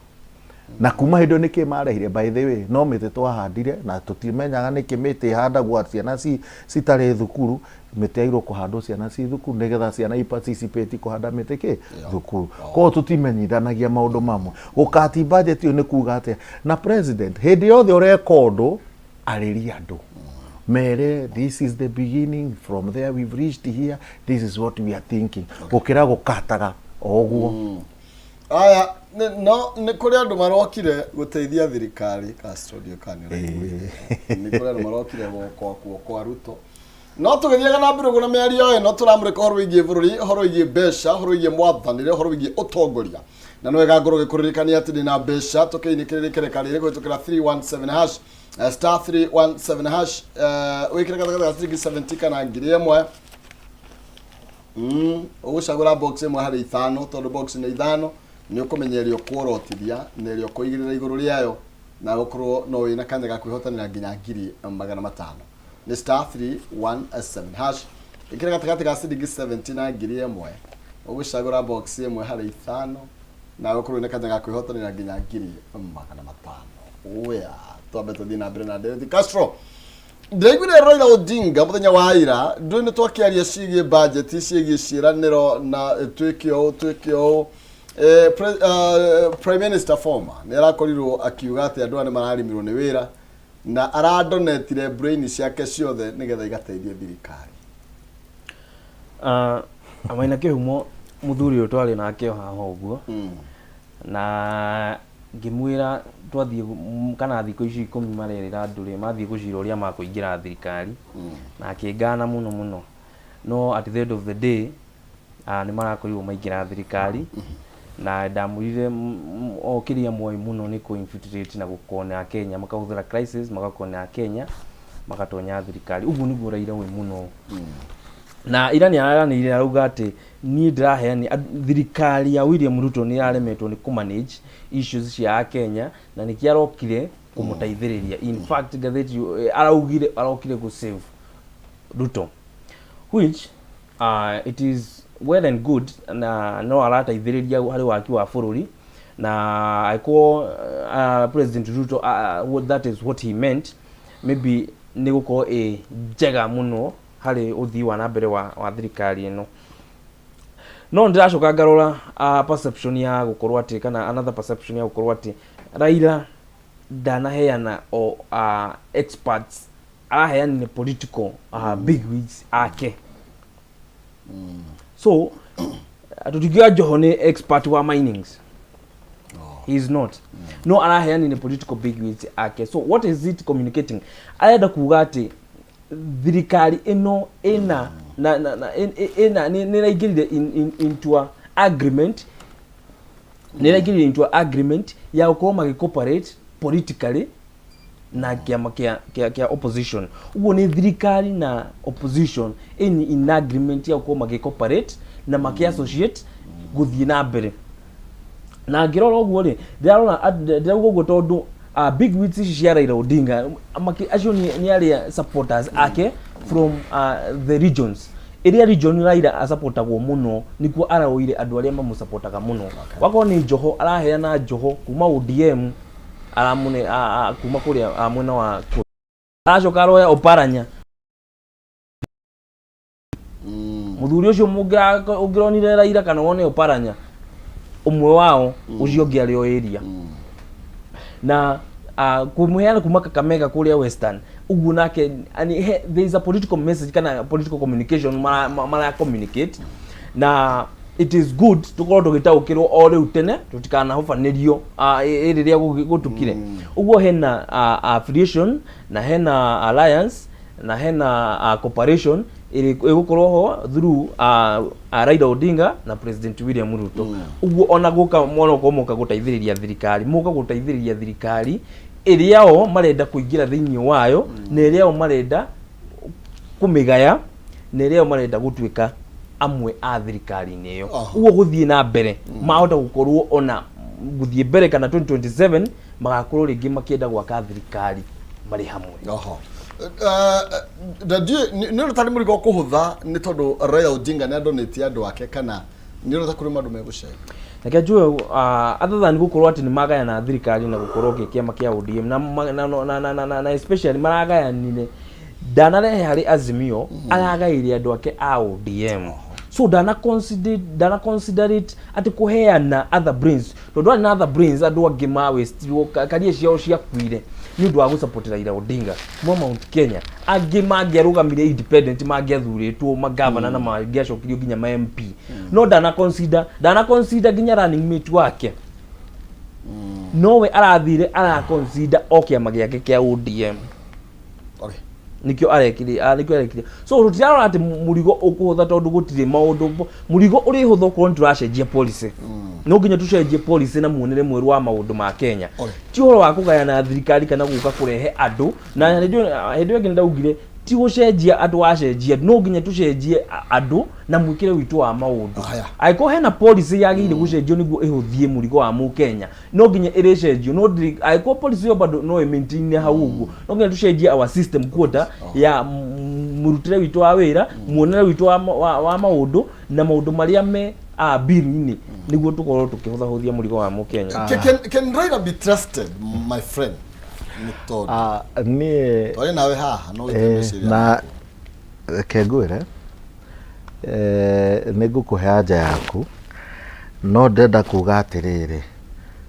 na kuma hindo niki marehire by the way no mite twahandire na tutimenyaga niki mite handagwo ciana citari thukuru mite airo kuhandwo ciana ci thukuru nigetha ciana i participate kuhanda mite ki thukuru ko tutimenyithanagia maundu mamwe gukati budget yo ni kuga ate na president hindi yothe urekondo ariria andu mere this is the beginning from there we've reached here this is what we are thinking ukira gukataga oguo aya ni kuri andu marokire guteithia thirikari Castodio kanire ni kuri andu marokire kwa Ruto no tugithiaga na mbere guna miario no turamurika horo igie bururi horo igie besha horo igie mwathanire horo igie utongoria na no wega ngoro gikuririkania ati ni na besha tukiinikirikire kari gwitukira 317 hash star 317 hash wikire gatagata 370 kana ngiri imwe ugucagura box imwe hari 5 tondu box ni 5 ni ukumenyerio kuorotithia nerio kuigirira iguru riayo na gukorwo no wina kanya ga kwihotanira nginya ngiri 500 ni star 317 hash ikira gatagata ga 70 na ngiri imwe ugucagura box imwe hari 5 na gukorwo wina kanya ga kwihotanira nginya ngiri 500 oya tobe to dina brena David Castro Ndegwire Raila Odinga muthenya wa ira ndwine twakiaria cigie budget cigie ciraniro na twikio Prime Minister former ni arakorirwo akiuga ati andu ane mararimirwo ni wira na aradonetire brain ciake ciothe nigetha igateithia thirikari amaina kihumo muthuri uyu twari nake haha uguo na ngimwira twathie kana thiko ici 10 marerera nduri mathie gucira uria makuingira thirikari na akingana muno no at the end of the day nĩ marakorirwo maingĩra thirikari na ndamwĩrire o kĩrĩa moĩ mũno nĩ kũ-infiltrate na gũkona Kenya, makahũthĩra crisis magakona Kenya magatonya thirikari. Ũguo nĩguo Raila wĩ mũno. Na ira nĩ araranĩire arauga atĩ niĩ ndĩraheana thirikari ya William Ruto nĩ ĩraremetwo nĩ kũ-manage issues cia Kenya na nĩkĩo arokire kũmũteithĩrĩria. In fact ngathĩti araugire arokire gũ-save Ruto, which it is well and good, na no arateithĩrĩria harĩ waki wa bũrũri na aiko President Ruto that is what he meant, maybe nĩ gũkorwo njega mũno harĩ ũthii wa nambere wa thirikari ĩno. No ndĩracoka ngarora perception ya gũkorwo atĩ kana another perception ya gũkorwo atĩ Raila ndanaheana o experts, araheana political bigwigs ake. So tũtikiuga Joho nĩ expert wa minings. He is not. No araheana ni political bigwigs ake. So what is it communicating? Arenda kuga atĩ thirikari ĩno ĩna nĩraingĩrire into a agreement, nĩraingĩrire into a agreement ya gũkorwo magĩ-cooperate politically na kĩama kĩa opposition. Ũguo nĩ thirikari na opposition in agreement ya gũkorwo magĩ-cooperate na makĩ-associate gũthiĩ na mbere. Na ngĩrora ũguo rĩ, ndĩrauga ũguo tondũ big wigs ici cia Raila Odinga acio nĩ arĩa supporters ake from the regions. Area region Raila asupportagwo mũno nĩkuo araũire andũ arĩa mamũsupportaga mũno. Wakorwo nĩ Joho araheana Joho kuma ODM aramune kuma kũrĩa mwena wa aracoka aroya Oparanya. Mũthuri ũcio ũngĩronire Raila kana wone Oparanya ũmwe wao ũcio ũngĩ arĩ o area na kumuheana kuma Kakamega kũrĩa Western. Ũguo nake there is a political message kana political communication mara communicate na it is good tukorwo tũgĩtaũkĩrwo o rĩu tene tũtikanahobanĩrio rĩrĩa gũtukire. Ũguo hena affiliation na hena alliance na hena cooperation ĩgũkorwo ho through Raila Odinga na President William Ruto. Ũguo ona gũka mwana ũkomoka gũteithĩrĩria thirikari, mũka gũteithĩrĩria thirikari ĩrĩa o marenda kũingĩra thĩinĩ wayo na ĩrĩa o marenda kũmĩgaya na ĩrĩa o marenda gũtuĩka amwe a thirikari-inĩ ĩyo. Ũguo gũthiĩ na mbere mahota gũkorwo ona gũthiĩ mbere kana 2027 magakorwo rĩngĩ makĩenda gwaka thirikari marĩ hamwe. Nĩ ũrutani mũrigo kũhũtha nĩ tondũ Raila Odinga nĩ andonĩtie andũ ake kana nĩ ũrutani kũrĩ andũ megũcera? Reke njue other than gũkorwo atĩ nĩ magayana thirikari na gũkorwo kĩama kĩa ODM na especially maragayanire ndanarehe harĩ Azimio aragaĩire andũ ake a ODM. So dana consider it ati kuheana other brains. Tondũ na other brains andũ angĩ ma wastirwo karia ciao ciakuire ni ũndũ wa gũsupport Raila Odinga mo Mount Kenya. Angĩ mangĩarũgamire independent mangĩathurĩtwo magavana na mangĩacokirio nginya ma MP. No dana consider nginya running mate wake. Nowe arathire consider o kĩama gĩake kĩa ODM. Okay. Nikio arekire. So rutirarora ati murigo ukuhutha tondu gutire maundu murigo uri hutho ko nturacejia policy. No nginya tucenjie policy na muonere mweru wa maundu ma Kenya. Ti horo wa kugayana thirikari kana guka kurehe andu na hĩndĩ ĩngĩ ndaugire ti gucenjia andu wacenjia no nginya tucenjie andu na mwikire witu wa maundu. Aiko hena policy yagire gucenjio niguo ihuthie murigo wa mu Kenya. No nginya irecenjio no aiko policy yo bado no maintain hau uguo. No nginya tucenjie our system quota ya murutire witu wa wira muonere witu wa maundu na maundu maria me bill-ini niguo tukorwo tukihuthahuthia murigo wa mu Kenya. Can Raila be trusted, my friend? Niĩ Tore nawe haha no ĩtemeciria na kengwĩre nĩ ngũkũhe anja yaku no ndenda kuga atĩrĩrĩ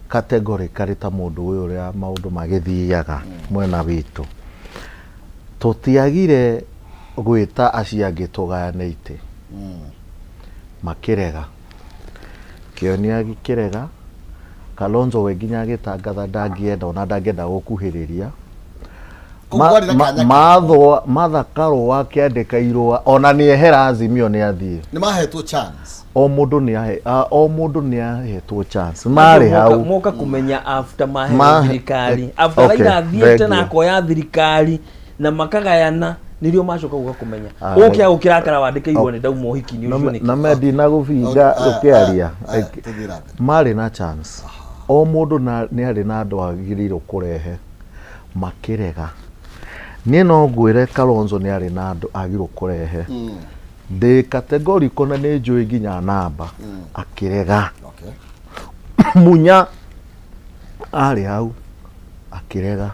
categorically ta mũndũ ũyũ ũrĩa maũndũ magĩthiaga mwena witũ tũtiagire gwĩta acio angĩ tũgayanĩte makĩrega Kĩonia gĩkĩrega Kalonzo we nginya agĩtangatha ndangĩenda ona ndangĩenda gũkuhĩrĩria Martha Karua akiandika irua ona ni ehera Azimio ni athie ni mahetwo chance o mundu ni ahetwo chance mari hau moka kumenya after thirikari after Raila athiete na akoya thirikari na makagayana nirio macoka guka kumenya ukia ukirakara wandikirwo ni ndauma uhiki ni ucio niki na mendi na gubinga ukiaria mari na chance o mundu ni ari na andu agiriro kurehe makirega ni no ngwire Kalonzo ni ari na andu agirwo kurehe de category kona ni njui nginya namba akirega Munya ari hau akirega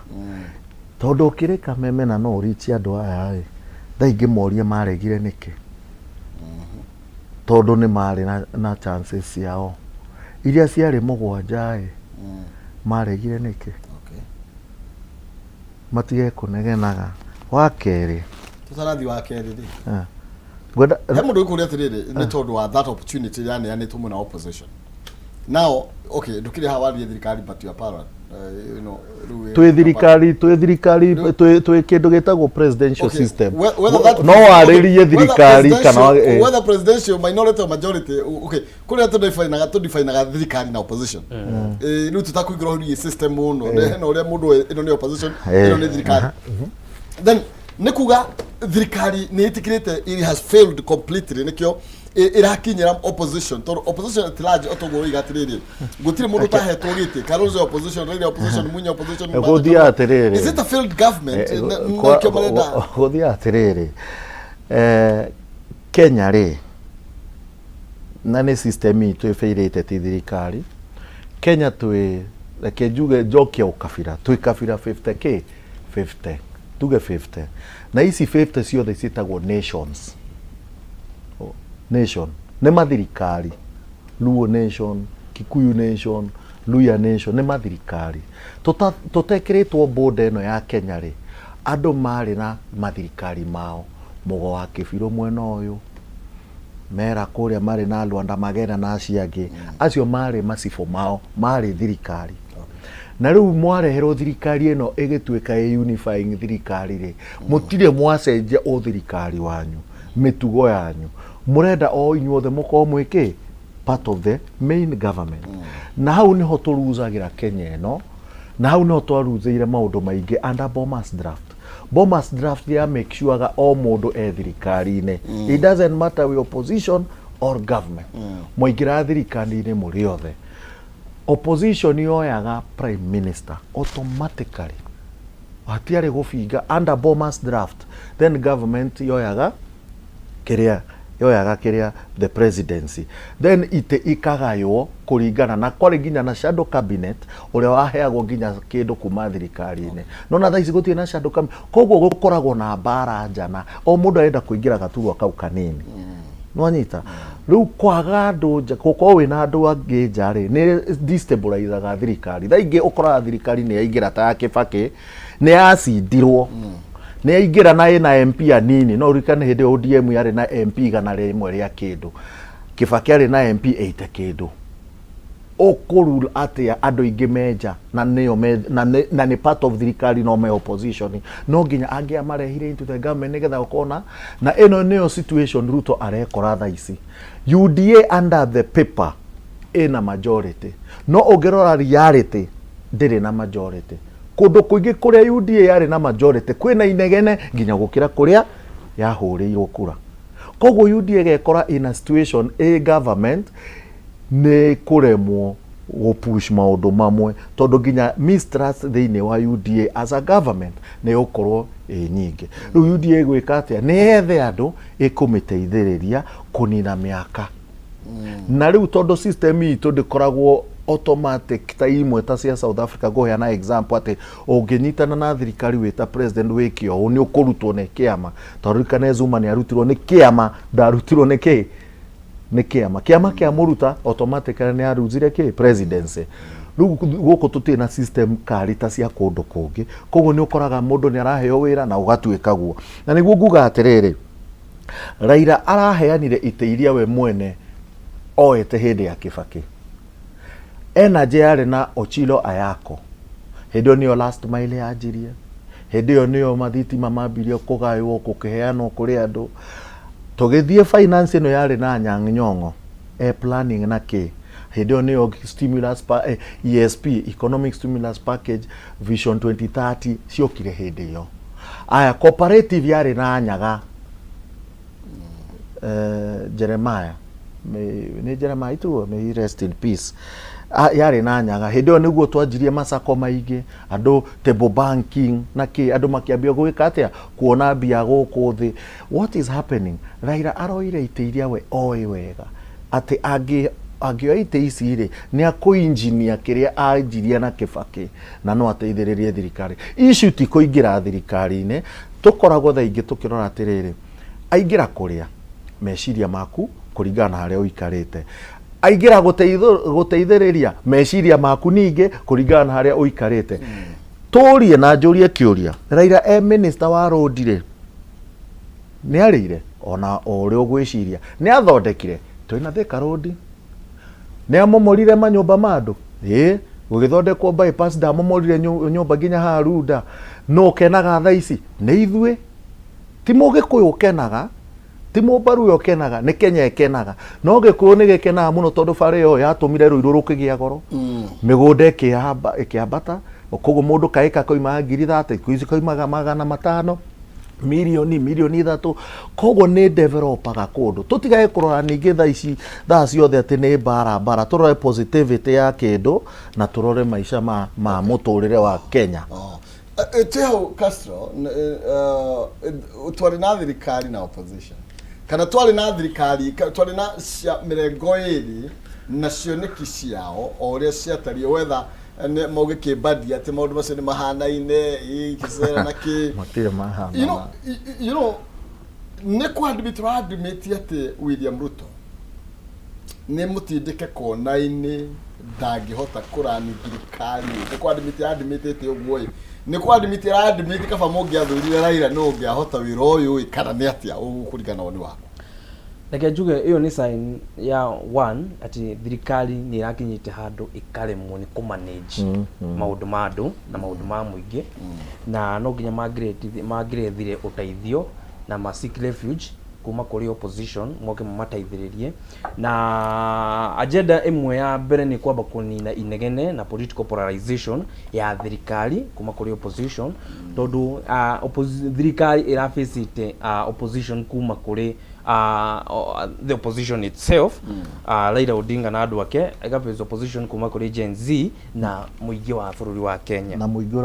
tondu ukirika memena no urichi andu aya thaingi moria maregire niki tondu ni mari na chances ciao iria ciari mugwanja maregire niki matige kunegenaga wakeri tutarathi wakeri ri gwenda he mundu ikuria atiriri ni tondu wa that opportunity yani tumwe na opposition now okay ndukire hawari thirikari but you are parallel you know twi thirikari twi kindu gitagwo presidential system no aririe thirikari kana whether presidential minority or majority okay kuria tudefine thirikari na opposition riu tutakuigira huri system muno no uria mundu ino ni opposition ino ni thirikari then nikuga thirikari ni itikirite it has failed completely nikyo irakinyira opposition to opposition at large otogo igatiriri gutire mundu tahetwo giti Kalonzo opposition Raila opposition Munya opposition guthia atiriri is it a failed government guthia atiriri Kenya ri na ni system itu ifeirite ti thirikari Kenya twi reke njuge njokia ukabira twi kabira 50k 50 tuge 50 na isi 50 ciothe citagwo nations nation ne mathirikari Luo nation Kikuyu nation Luya nation ne mathirikari tutekiritwo boda eno ya Kenya ri andu mari na mathirikari mao mugo wa Kibiro mwena uyu mera kuria mari na Lwanda Magena na aciangi acio mari macifo mao mari thirikari na riu mwareherwo thirikari eno igituika unifying thirikari ri mutire mwacenjia o thirikari wanyu mitugo yanyu murenda o inyuothe muko mwiki part of the main government na hau niho turuzagira Kenya eno na hau niho twaruzeire maundu maingi under Bomas draft ya make sure ga o mundu e thirikari-ine it doesn't matter we opposition or government moigira thirikari-ine muri othe opposition yoyaga prime minister automatically hatiari gubinga under Bomas draft then government yoyaga the presidency then ite ikagayo kuringana na kwari nginya na shadow cabinet uria waheagwo nginya kindu kuma thirikari-ine no na thaici gutie na shadow cabinet koguo gukoragwo na bara njana o mundu arenda kuingira gaturwa kau kanini nwanyita riu kwaga andu koko wina andu angi njari ni destabilizaga thirikari thaingi ukora thirikari ni yaingira ta Kibaki ni acindirwo ni aingira na ina MP anini no rikane hindi ODM yari na MP gana rimwe ria kindu Kibaki ari na MP 80 kindu okurul atia andu ingi menja na niyo na ni part of thirikari no me opposition no nginya angia marehire into the government nigetha ukona na ino niyo situation Ruto arekora thaici UDA under the paper ina majority no ongerora reality ndiri na majority kundu kuingi kuria UDA yari na majority kwina inegene nginya gukira kuria yahurirwo kura koguo UDA gekora in a situation a government ne kuremwo gupush maundu mamwe tondu nginya mistrust thiini wa UDA as a government ne ukorwo nyingi riu UDA gwika atia ni ethe andu ikumiteithiriria kunina miaka na riu tondu system itu ndikoragwo automatic ta imwe ta cia South Africa go na example ati unginyitana na thirikari wita president wikio ni ukurutwo ne kiama tondu kana Zuma ni arutirwo ni kiama ndarutirwo ni ki ni kiama kia muruta automatically ni aruzire ki presidency riu guku tutie na system kari ta cia kundu kungi koguo ni ukoraga mundu ni araheo wira na ugatuika guo na niguo nguga atiriri Raila araheanire ite iria we mwene oete hindi ya Kibaki energy yari na Ochilo Ayako hindi niyo last mile yanjirie hindi yo niyo mathitima mambirio kugaywo kukiheanwo kuri andu tugithie finance ino yari na Anyang' Nyong'o planning na ki hindi yo niyo stimulus ESP economic stimulus package vision 2030 ciokire hindi yo aya cooperative yari na Nyaga Jeremiah ni Jeremiah tu may rest in peace yari na Nyaga hindi yo niguo twanjirie masako maigi andu table banking na ki andu makiambia gwika atia kuona bia guku thi what is happening Raila aroire iteiria we oi wega ati agioa ite ici ri ni akuinjinia kiria anjiria na Kibaki na no ateithiririe thirikari issue ti kuingira thirikari-ini tukoragwo thaingi tukirora atiriri aingira kuria meciria maku kuringana haria uikarite aingira guteithiriria meciria maku ningi kuringana haria uikarite turie na njurie kiuria Raila minister wa road ri ni arire ona uri ugwiciria ni athondekire twina Thika road ni amomorire manyumba mandu gugithondekwo bypass ndamomorire nyumba nginya Harunda no kenaga tha ici ni ithue ti Mugikuyu kenaga ti Mumbaru yo kenaga ni Kenya ekenaga no Gikuyu ni gekenaga muno tondu bare yo yatumire ruiru rukigia goro migunda ikiambata koguo mundu kaika koima 30 kuizi koimaga 500 milioni 3 koguo ni developaga kundu tutigae kurora ningi tha ici tha ciothe ati ni bara turore positivity ya kindu na turore maisha ma muturire wa Kenya. Teo Castro twari na thirikari na opposition kana twari na thirikari twari na mirengo iri na cioneki ciao o uria ciatario wetha ne moge ke badia ati maundu macio ni mahanaine ikisera na ki matire mahana you know ne kwa admit ati William Ruto ne mutindike kona-ini ndangihota kurani thirikari ne kwa admit ati ogwo ni kwa admit kaba mungiathurire Raila no ngiahota wira uyu kana ni atia ukurigana woni wako Reke njuge iyo ni sign ya one ati thirikari ni irakinyite handu ikaremwo ni kumanage maundu mandu na maundu ma muingi na no nginya magirethire uteithio na ma seek refuge kuma kuri opposition moke mamateithiririe na agenda imwe ya mbere ni kwamba kunina inegene na political polarization ya thirikari kuma kuri opposition tondu thirikari irafacite opposition kuma kuri the opposition itself Raila Odinga na andu ake agaface opposition kuma kuri Gen Z na muingi wa bururi wa Kenya na muingi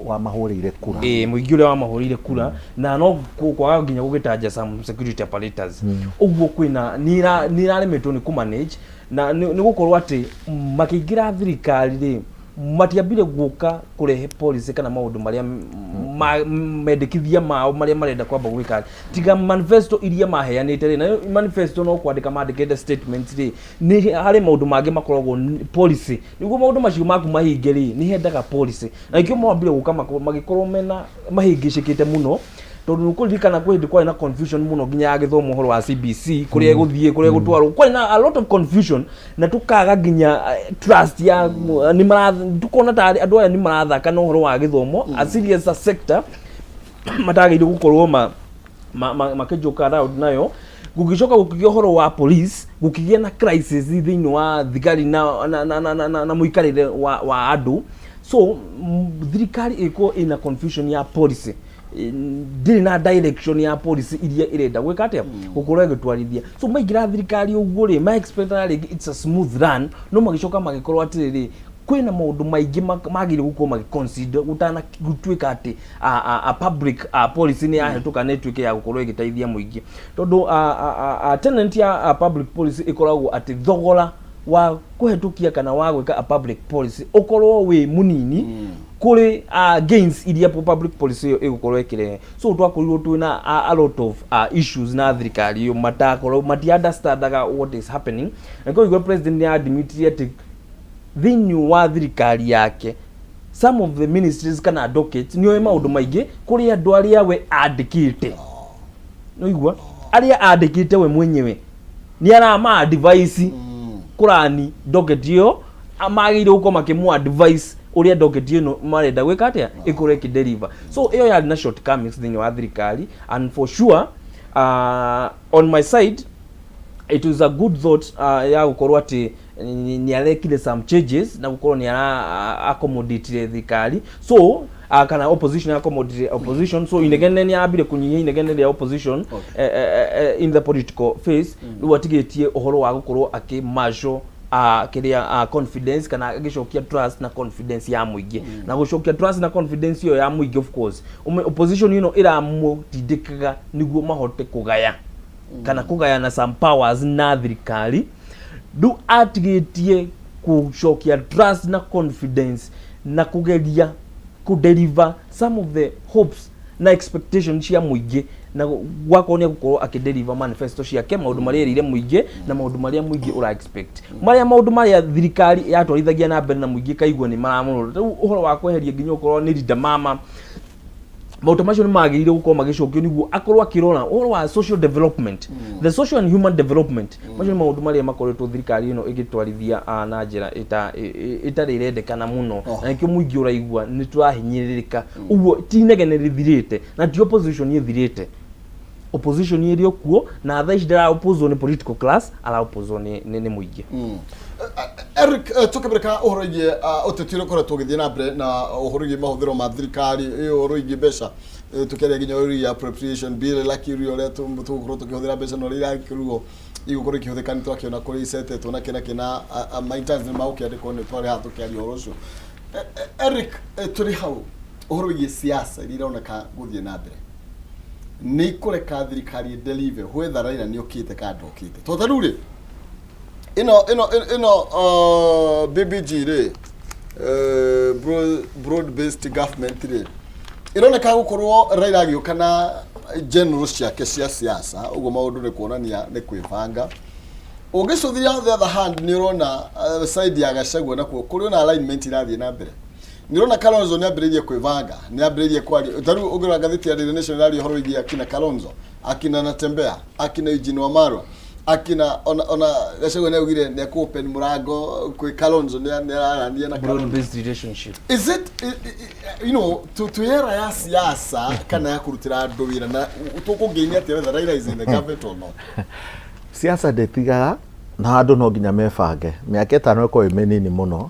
wa mahurire kura muingi wa mahurire kura na no kwaga nginya gugitanja some security apparatus uguo kwina niraremetwo ni kumanage na ni gukorwo ati makiingira thirikari ri matiambire guka kurehe policy kana maundu maria mendekithia mao maria marenda kwamba gwika tiga manifesto iria maheanite ri na manifesto no kwandika mandikite statements ri ni hari maundu mangi makoragwo policy niguo maundu macio maku mahinge ri ni hendaga policy na ikio mwambire guka magikorwo mena mahingicikite muno tondu nukuririkana kwindi kwa na confusion muno nginya agithomo horo wa CBC kuria guthie kuria gutwarwo kwa na a lot of confusion na tukaga nginya trust ya ni tukona ta andu aya ni marathaka no horo wa githomo a serious sector matagire gukorwo makijuka round nayo gugicoka gukigio horo wa police gukigia na crisis thiini wa thigari na muikarire wa andu so thirikari iko ina confusion ya policy ndiri na direction ya policy iria irenda gwika atia gukorwo gitwarithia so maigira thirikari uguo ri my expectation it's a smooth run no magicoka magikorwo atiriri kwina maundu maingi magire gukorwo magiconsider gutana gutwika ati a public policy ni yahetuka network ya gukorwo igiteithia muingi tondu tenant ya public policy ikoragwo ati thogora wa kuhetukia kana wa gwika a public policy ukorwo wi munini kuri gains iria public policy igukorwo ikire so twakorirwo twina a lot of issues na thirikari yo matakorwo mati understandaga what is happening and go president ya admit ati thini wa thirikari yake some of the ministries kana advocates niyo maundu maingi kuri andu aria we andikite no igwa aria andikite we mwenyewe ni arama advice kurani docket yo amagire uko makimu advice uria docket ino marenda gwika atia ikore ki deliver. So iyo ya na shortcomings thini wa thirikari, and for sure on my side it was a good thought ya gukorwo ati ni arekire some changes na gukorwo ni accommodate thirikari, so kana opposition accommodate opposition, so inegene ni abire kunyihia inegene ya opposition in the political phase watigetie uhoro wa gukorwo akimasho kiria confidence kana gicokia trust na confidence ya muingi na gucokia trust na confidence yo ya muingi. Of course opposition iramutindikaga niguo mahote kugaya kana kugayana some powers na thirikari, du atigetie kucokia trust na confidence na kugeria kudeliver some of the hopes na expectations cia muingi na gwakonia gukorwo akideliver manifesto ciake, maundu maria erire muingi na maundu maria muingi ura expect, maundu maria thirikari yatwarithagia na mbere na muingi kaigua ni maramurura. Uhoro wa kweheria nginya ukorwo ni leader mama, maundu macio ni magirire gukorwo magicokio niguo akorwo akirona uhoro wa social development, the social and human development. Macio ni maundu maria makoretwo thirikari ino igitwarithia na njira itari irendekana muno, na nikio muingi uraigua ni turahinyiririka. Uguo ti negene rithirite na ti opposition ithirite, opposition iri okuo na thaa ici ndara oppose ni political class, ala oppose ni muingi. Eric, tukibirika uhoro igi utetire kora tugithie na mbere na uhoro igi mahuthiro ma thirikari uhoro igi mbeca tukiria ginya uri appropriation bill la kirio le tugukorwo tukihuthira mbeca no rira kirugo igukore kihuthika ni twakiona kuri isete tuna kina maintenance ni maukiandikwo ni twari ha tukiaria uhoro ucio. Eric, turi hau uhoro igi siasa iraoneka guthie na mbere ni kureka thirikari deliver whether Raila ni okite ka ndokite to taruri ino BBG re broad based government re ironeka gukorwo Raila agiukana general ciake cia siasa, ugo maundu ni kuonania ni kwibanga. Ugicuthiria on the other hand ni urona side ya Gachagua na kuri na alignment irathie na mbere, ni urona Kalonzo ni ambiririe kwibanga, ni ambiririe kwari taru ugira gatheti ya The Nation rally horo igi akina Kalonzo, akina Natembea, akina Eugene Wamalwa, akina ona Gachagua ni ugire ni ku open murango kwi Kalonzo ni arania na broad based relationship. Is it to era ya siasa kana ya kurutira andu wira na tukugeinia ati whether Raila is in the government or not? Siasa ndetigaga na andu no nginya mebange miaka 5 iko imenini muno.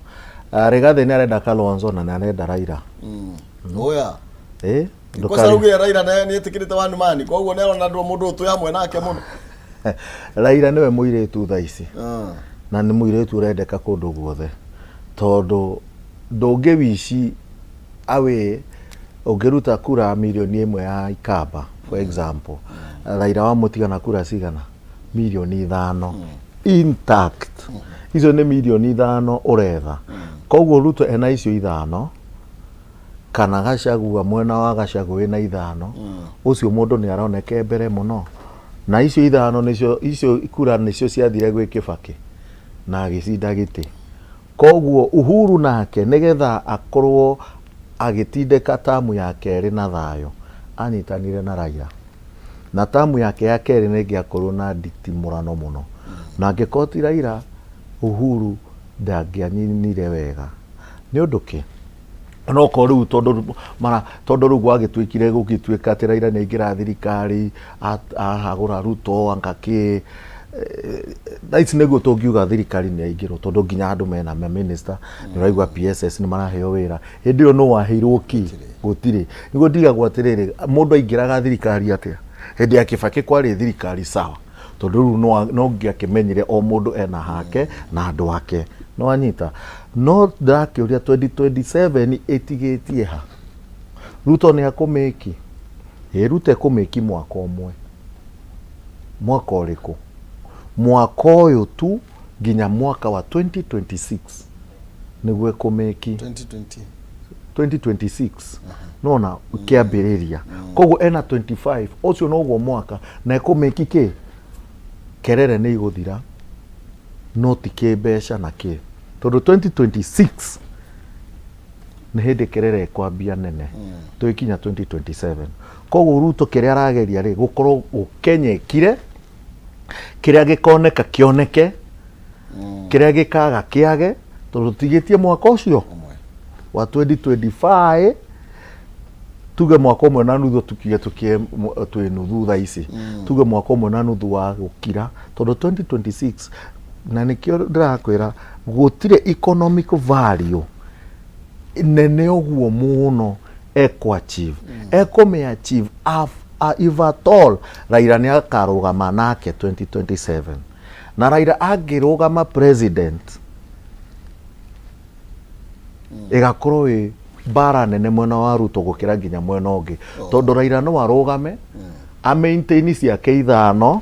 Rigathi ni arenda Kalonzo na arenda Raila. Oya ndukari rugia Raila na ni etikirite one man koguo ne arona ndu mundu tu yamwe nake muno. Raila niwe muiretu thaa ici na ni muiretu urendeka kundu guothe tondu ndungiwici awe ungiruta kura milioni 1 ya Ikamba for example, Raila wa mutigana kura cigana milioni 5 intact. Izo ni milioni 5 uretha koguo Ruto ena icio 5 kana Gachagua mwena wa Gachagua ena 5 ucio mundu ni aroneke mbere muno, na icio 5 nicio icio kura nicio ciathire gwi Kibaki na agicinda giti. Koguo Uhuru nake nigetha akorwo agitindeka tamu ya keri na thayo anyitanire na Raila, na tamu yake ya keri ningiakorwo na nditimurano muno, na angikoti Raila Uhuru ndangianinire wega ni undu ki no ko riu tondu riu gwagitwikire gugitwika ati Raila ni ingira thirikari ahagura Ruto angaki ici niguo tungiuga thirikari ni aingirwo tondu nginya andu mena minister ni raigua PSS ni maraheo wira hindi yo no waheirwo ki gutire niguo ndigagwo atiriri mundu aingiraga thirikari atia hindi ya Kibaki kwari thirikari sawa tondu riu no ngiakimenyire o mundu ena hake na andu ake no anyita no ndakiuria 2027 etigetie ha Ruto ni akumeki Rute kumeki mwaka omwe mwaka uriku mwaka uyu tu nginya mwaka wa 2026 niguo kumeki 2026 nona ukiambiriria koguo ena 25 ucio no guo mwaka na kumeki ki kerere ni iguthira no tike besha na ki tondu 2026 ni hindi kerere kwambia nene tuikinya 2027 koguo Ruto kiria arageria ri gukorwo ukenyekire kiria gikoneka kioneke kiria gikaga kiage tondu tigitie mwaka ucio wa 2025 tuge mwaka ũmwe na nuthu tukiye twĩ nuthu tha ici tuge mwaka ũmwe na nuthu wa gũkira tondũ 2026 na nĩkĩo ndĩrakwĩra gũtirĩ economic value nene ũguo mũno ekũachieve ekũmĩachieve if at all Raila nĩ akarũgama nake 2027 na Raila angĩrũgama president ĩgakorwo ĩ bara nene mwena wa Ruto gũkĩra nginya mwena ũngĩ tondũ Raila no arũgame a maintain ciake ithano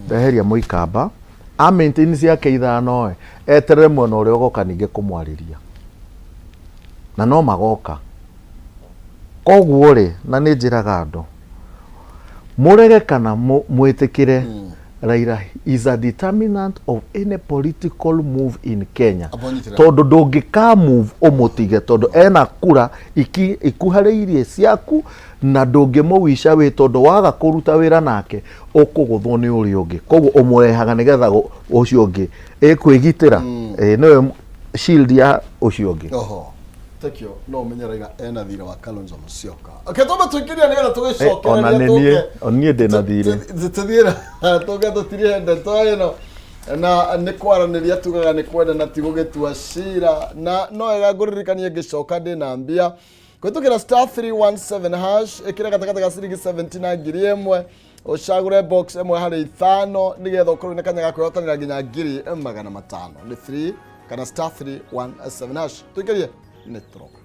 ndeheria Mũikamba a maintain ciake ithano eterere mwena ũrĩa ũgoka ningĩ kũmwarĩria na no magoka koguo rĩ na nĩ njĩraga andũ mũrege kana mwĩtĩkĩre Raila is a determinant of any political move in Kenya tondu ndũngĩka move ũmũtige tondu ena kura ikuharĩirie ciaku na ndũngĩmũwica wĩ tondu waga kũruta wĩra nake ũkũgũthwo nĩ ũrĩa ũngĩ koguo ũmũrehaga nĩgetha ũcio ũngĩ ĩkwĩgitĩra nĩwe shield ya ũcio ũngĩ tekio no menye Raila ena thira wa Kalonzo Musyoka aketoma tukiria nĩgetha tũgĩcokereria ona niĩ ndĩna thirĩ zitithira toga tũtirie ndeto ĩno na nĩ kwaranĩria tugaga nĩ kwenda na ti gũgĩtua cira na no wega ngũririkanie ngĩcoka ndĩna mbia kũhĩtũkĩra *317# ĩkĩra gatagatĩ ga ciringi 70 na ngiri ĩmwe ũcagũre box ĩmwe harĩ ithano nĩgetha ũkorwo na kanya ga kwĩhotanĩra nginya ngiri 500 nĩ 3 kana *317# tuikĩrie nĩ tũroka